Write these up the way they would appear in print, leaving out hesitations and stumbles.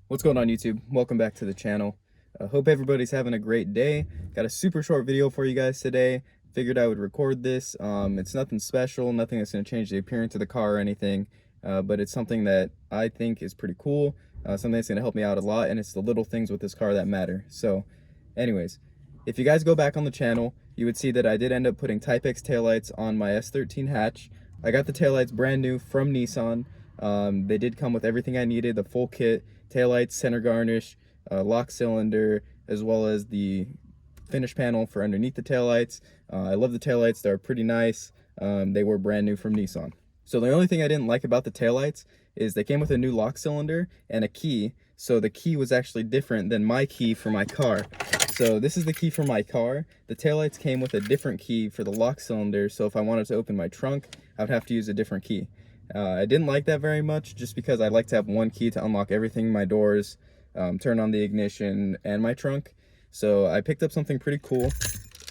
What's going on, YouTube? Welcome back to the channel. Hope everybody's having a great day. Got a super short video for you guys today. Figured I would record this. It's nothing special, nothing that's going to change the appearance of the car or anything, but it's something that I think is pretty cool, something that's going to help me out a lot, and it's the little things with this car that matter. So anyways, if you guys go back on the channel, you would see that I did end up putting Type X taillights on my S13 hatch. I got the taillights brand new from Nissan. They did come with everything I needed, the full kit: taillights, center garnish, lock cylinder, as well as the finish panel for underneath the taillights. I love the taillights, they're pretty nice. They were brand new from Nissan. So the only thing I didn't like about the taillights is they came with a new lock cylinder and a key. So the key was actually different than my key for my car. So this is the key for my car. The taillights came with a different key for the lock cylinder, so if I wanted to open my trunk, I would have to use a different key. I didn't like that very much, just because I like to have one key to unlock everything: my doors, turn on the ignition, and my trunk. So I picked up something pretty cool.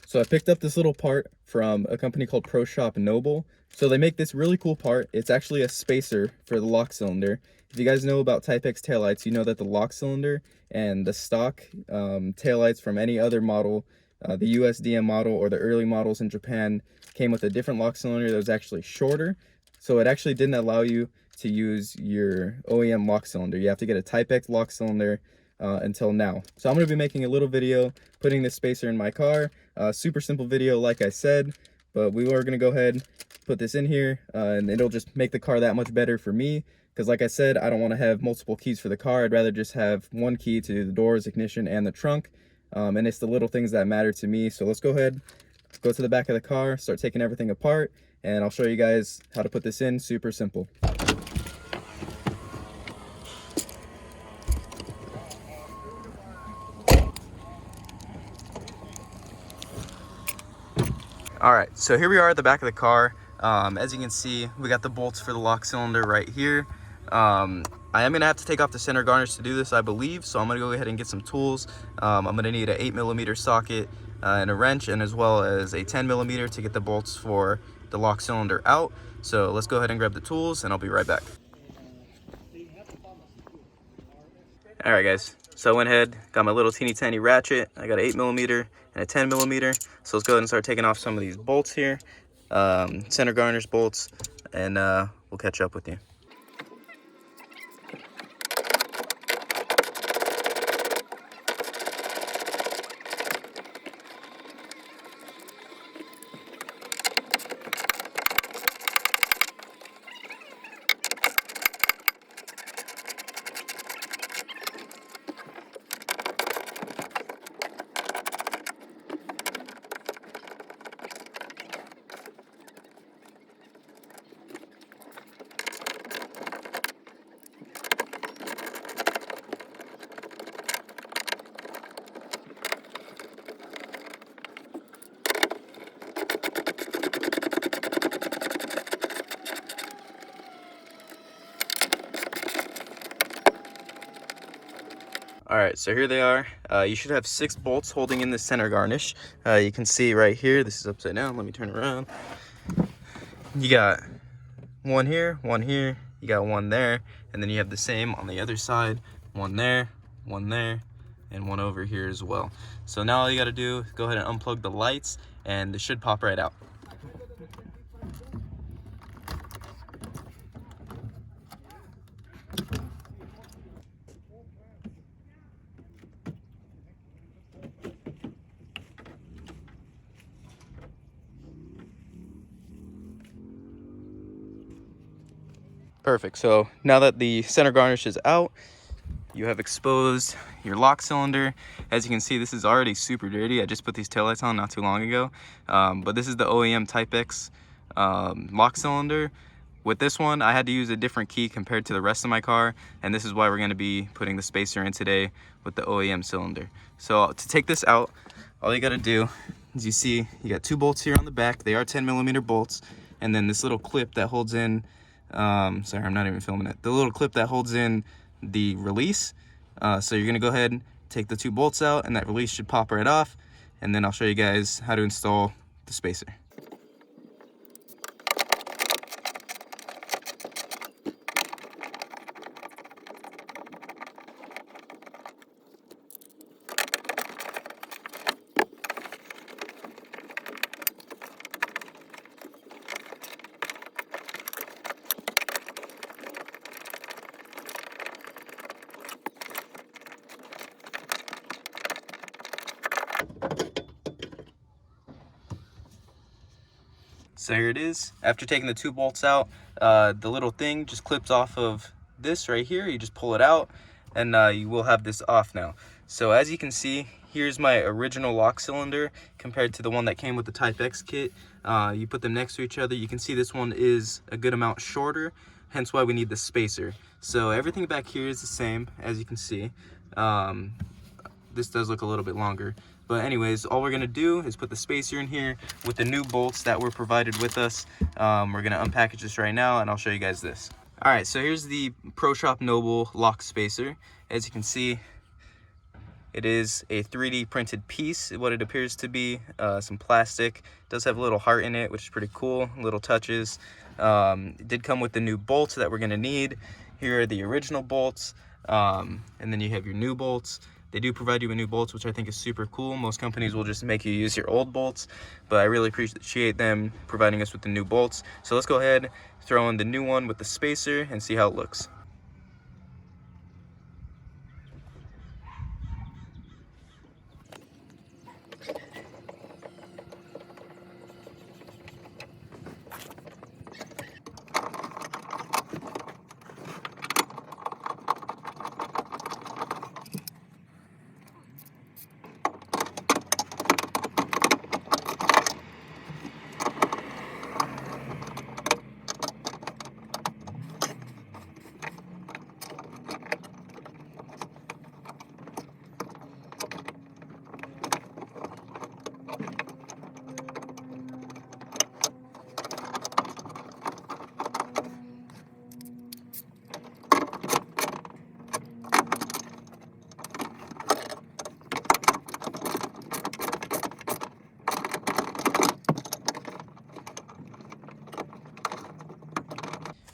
So I picked up this little part from a company called Pro Shop Noble. So they make this really cool part. It's actually a spacer for the lock cylinder. If you guys know about Type X taillights, you know that the lock cylinder and the stock taillights from any other model, the USDM model or the early models in Japan, came with a different lock cylinder that was actually shorter. So it actually didn't allow you to use your OEM lock cylinder. You have to get a Type X lock cylinder until now. So I'm going to be making a little video putting this spacer in my car. Super simple video, like I said, but we are going to go ahead, put this in here, and it'll just make the car that much better for me. Because like I said, I don't want to have multiple keys for the car. I'd rather just have one key to the doors, ignition, and the trunk. And it's the little things that matter to me. So let's go ahead, go to the back of the car, start taking everything apart, and I'll show you guys how to put this in. Super simple. All right, so here we are at the back of the car. As you can see, we got the bolts for the lock cylinder right here. I am gonna have to take off the center garnish to do this, I believe, so I'm gonna go ahead and get some tools. I'm gonna need an 8mm socket and a wrench, and as well as a 10mm to get the bolts for the lock cylinder out. So let's go ahead and grab the tools, and I'll be right back. All right, guys, so I went ahead, got my little teeny tiny ratchet. I got an 8mm and a 10mm. So let's go ahead and start taking off some of these bolts here, center garnish bolts, and we'll catch up with you. All right, so here they are. You should have 6 bolts holding in the center garnish. You can see right here, this is upside down. Let me turn it around. You got one here, you got one there, and then you have the same on the other side, one there, and one over here as well. So now all you gotta do is go ahead and unplug the lights, and it should pop right out. Perfect. So now that the center garnish is out, you have exposed your lock cylinder. As you can see, this is already super dirty. I just put these taillights on not too long ago. But this is the OEM Type X lock cylinder. With this one, I had to use a different key compared to the rest of my car, and this is why we're going to be putting the spacer in today with the OEM cylinder. So to take this out, all you got to do is, you see, you got 2 bolts here on the back. They are 10mm bolts, and then this little clip that holds in, sorry, I'm not even filming it, the little clip that holds in the release. So you're going to go ahead and take the 2 bolts out, and that release should pop right off, and then I'll show you guys how to install the spacer. So here it is. After taking the 2 bolts out, the little thing just clips off of this right here. You just pull it out, and you will have this off now. So as you can see, here's my original lock cylinder compared to the one that came with the Type X kit. You put them next to each other. You can see this one is a good amount shorter, hence why we need the spacer. So everything back here is the same, as you can see. This does look a little bit longer. But anyways, all we're gonna do is put the spacer in here with the new bolts that were provided with us. We're gonna unpackage this right now, and I'll show you guys this. All right, so here's the Pro Shop Noble lock spacer. As you can see, it is a 3D printed piece, what it appears to be, some plastic. It does have a little heart in it, which is pretty cool, little touches. It did come with the new bolts that we're gonna need. Here are the original bolts, and then you have your new bolts. They do provide you with new bolts, which I think is super cool. Most companies will just make you use your old bolts, but I really appreciate them providing us with the new bolts. So let's go ahead, throw in the new one with the spacer and see how it looks.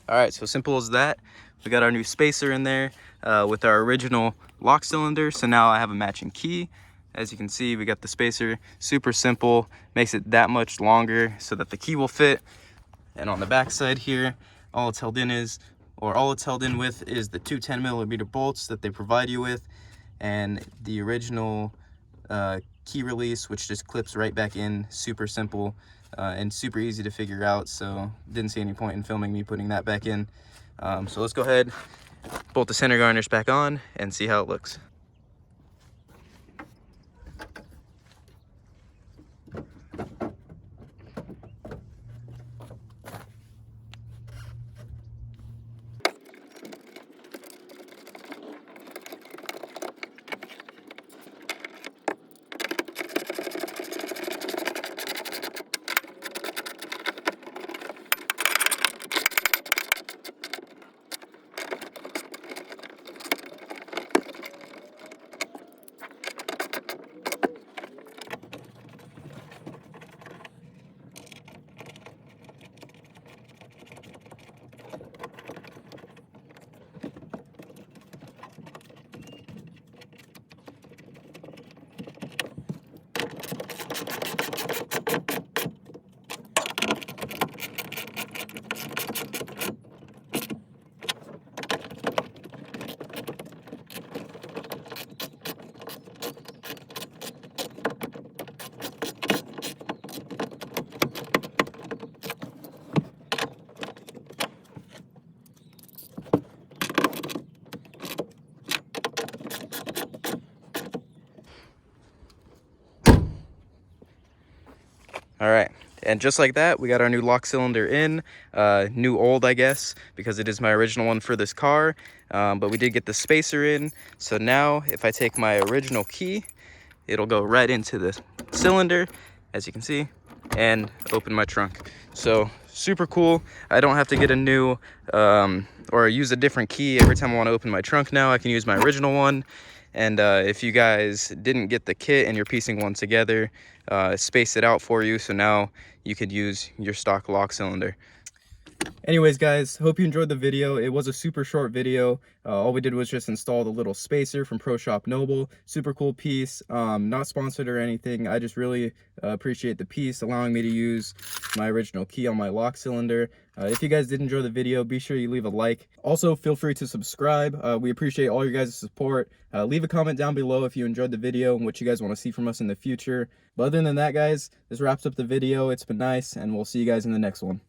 All right, so simple as that. We got our new spacer in there with our original lock cylinder. So now I have a matching key. As you can see, we got the spacer, super simple, makes it that much longer so that the key will fit. And on the back side here, all it's held in with is the 210mm bolts that they provide you with, and the original key release, which just clips right back in, super simple and super easy to figure out. So didn't see any point in filming me putting that back in. So let's go ahead, bolt the center garnish back on and see how it looks. All right, and just like that, we got our new lock cylinder in, new old, I guess, because it is my original one for this car, but we did get the spacer in. So now if I take my original key, it'll go right into the cylinder, as you can see, and open my trunk. So super cool. I don't have to get a new or use a different key every time I want to open my trunk now. I can use my original one. And if you guys didn't get the kit and you're piecing one together, space it out for you, so now you could use your stock lock cylinder. Anyways, guys, hope you enjoyed the video. It was a super short video. All we did was just install the little spacer from Pro Shop Noble. Super cool piece. Not sponsored or anything. I just really appreciate the piece, allowing me to use my original key on my lock cylinder. If you guys did enjoy the video, be sure you leave a like. Also, feel free to subscribe. We appreciate all your guys' support. Leave a comment down below if you enjoyed the video and what you guys want to see from us in the future. But other than that, guys, this wraps up the video. It's been nice, and we'll see you guys in the next one.